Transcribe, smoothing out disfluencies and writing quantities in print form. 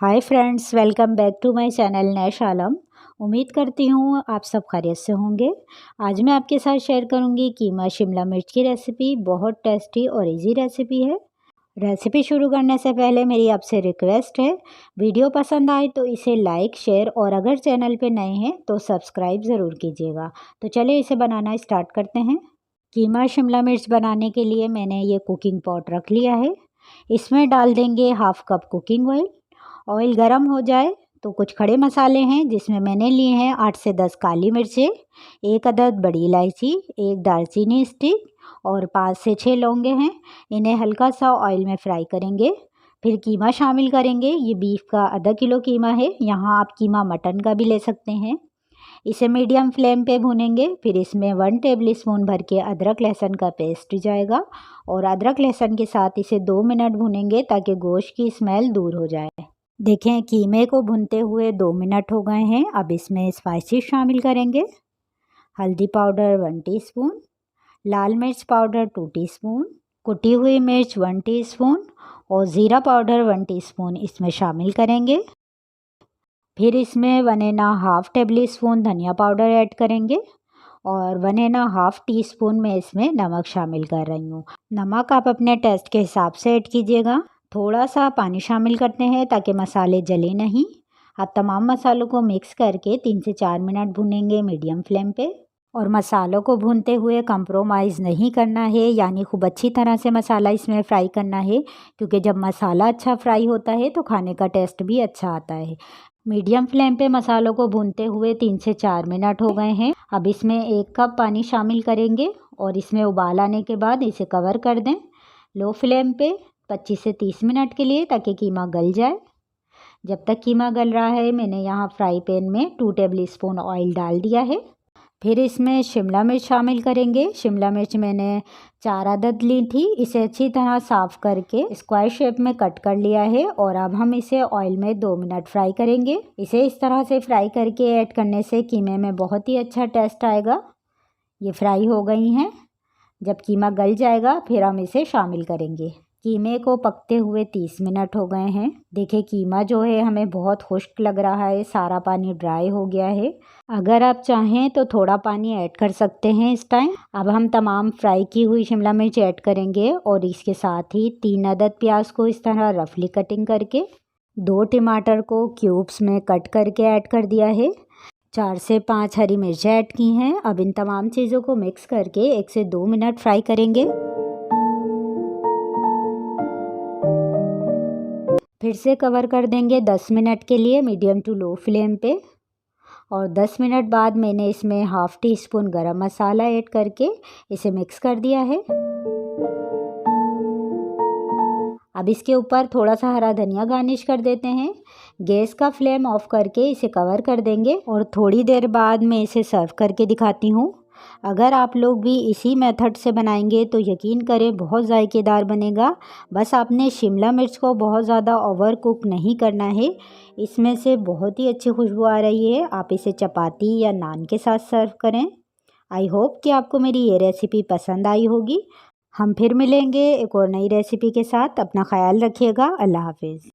Hi friends, welcome back to my channel Naish Alam. उम्मीद करती हूँ आप सब खैरियत से होंगे। आज मैं आपके साथ शेयर करूँगी कीमा शिमला मिर्च की रेसिपी। बहुत टेस्टी और इजी रेसिपी है। रेसिपी शुरू करने से पहले मेरी आपसे रिक्वेस्ट है, वीडियो पसंद आए तो इसे लाइक शेयर और अगर चैनल पे नए हैं तो सब्सक्राइब ज़रूर कीजिएगा। तो चलिए इसे बनाना स्टार्ट करते हैं। कीमा शिमला मिर्च बनाने के लिए मैंने ये कुकिंग पॉट रख लिया है। इसमें डाल देंगे half cup cooking oil. Oil गर्म हो जाए तो कुछ खड़े मसाले हैं जिसमें मैंने लिए हैं 8 से 10 काली मिर्चें, एक अदद बड़ी इलायची, एक दालचीनी स्टिक और 5 से 6 लौंगे हैं। इन्हें हल्का सा ऑयल में फ्राई करेंगे। फिर कीमा शामिल करेंगे। ये बीफ का आधा किलो कीमा है। यहाँ आप कीमा मटन का भी ले सकते हैं। इसे मीडियम फ्लेम पे भूनेंगे। फिर इसमें 1 टेबल स्पून भर के अदरक लहसुन का पेस्ट जाएगा और अदरक लहसुन के साथ इसे 2 मिनट भूनेंगे ताकि गोश्त की स्मेल दूर हो जाए। देखें, कीमे को भूनते हुए 2 मिनट हो गए हैं। अब इसमें स्पाइसेस शामिल करेंगे। हल्दी पाउडर 1 टीस्पून, लाल मिर्च पाउडर 2 टीस्पून, कुटी हुई मिर्च 1 टीस्पून और ज़ीरा पाउडर 1 टीस्पून इसमें शामिल करेंगे। फिर इसमें 1½ टेबल स्पून धनिया पाउडर ऐड करेंगे और 1½ टीस्पून में इसमें नमक शामिल कर रही हूँ। नमक आप अपने टेस्ट के हिसाब से ऐड कीजिएगा। थोड़ा सा पानी शामिल करते हैं ताकि मसाले जले नहीं। अब तमाम मसालों को मिक्स करके 3 से 4 मिनट भूनेंगे मीडियम फ्लेम पे। और मसालों को भूनते हुए कंप्रोमाइज़ नहीं करना है, यानी खूब अच्छी तरह से मसाला इसमें फ्राई करना है, क्योंकि जब मसाला अच्छा फ्राई होता है तो खाने का टेस्ट भी अच्छा आता है। मीडियम फ्लेम पे मसालों को भूनते हुए 3 से 4 मिनट हो गए हैं। अब इसमें 1 कप पानी शामिल करेंगे और इसमें उबाल आने के बाद इसे कवर कर दें लो फ्लेम पे 25 से 30 मिनट के लिए, ताकि कीमा गल जाए। जब तक कीमा गल रहा है मैंने यहाँ फ्राई पैन में 2 टेबल स्पून ऑयल डाल दिया है। फिर इसमें शिमला मिर्च शामिल करेंगे। शिमला मिर्च मैंने 4 अदद ली थी। इसे अच्छी तरह साफ़ करके स्क्वायर शेप में कट कर लिया है और अब हम इसे ऑयल में 2 मिनट फ्राई करेंगे। इसे इस तरह से फ्राई करके ऐड करने से कीमे में बहुत ही अच्छा टेस्ट आएगा। ये फ्राई हो गई हैं। जब कीमा गल जाएगा फिर हम इसे शामिल करेंगे। कीमे को पकते हुए 30 मिनट हो गए हैं। देखिए, कीमा जो है हमें बहुत खुश्क लग रहा है, सारा पानी ड्राई हो गया है। अगर आप चाहें तो थोड़ा पानी ऐड कर सकते हैं इस टाइम। अब हम तमाम फ्राई की हुई शिमला मिर्च ऐड करेंगे और इसके साथ ही 3 अदद प्याज को इस तरह रफली कटिंग करके, 2 टमाटर को क्यूब्स में कट करके ऐड कर दिया है, 4 से 5 हरी मिर्चें ऐड की हैं। अब इन तमाम चीज़ों को मिक्स करके 1 से 2 मिनट फ्राई करेंगे। फिर से कवर कर देंगे 10 मिनट के लिए मीडियम टू लो फ्लेम पे। और 10 मिनट बाद मैंने इसमें ½ टीस्पून गरम मसाला ऐड करके इसे मिक्स कर दिया है। अब इसके ऊपर थोड़ा सा हरा धनिया गार्निश कर देते हैं। गैस का फ्लेम ऑफ करके इसे कवर कर देंगे और थोड़ी देर बाद मैं इसे सर्व करके दिखाती हूँ। अगर आप लोग भी इसी मेथड से बनाएंगे तो यकीन करें बहुत जायकेदार बनेगा। बस आपने शिमला मिर्च को बहुत ज़्यादा ओवर कुक नहीं करना है। इसमें से बहुत ही अच्छी खुशबू आ रही है। आप इसे चपाती या नान के साथ सर्व करें। आई होप कि आपको मेरी ये रेसिपी पसंद आई होगी। हम फिर मिलेंगे एक और नई रेसिपी के साथ। अपना ख्याल रखिएगा। अल्लाह हाफिज़।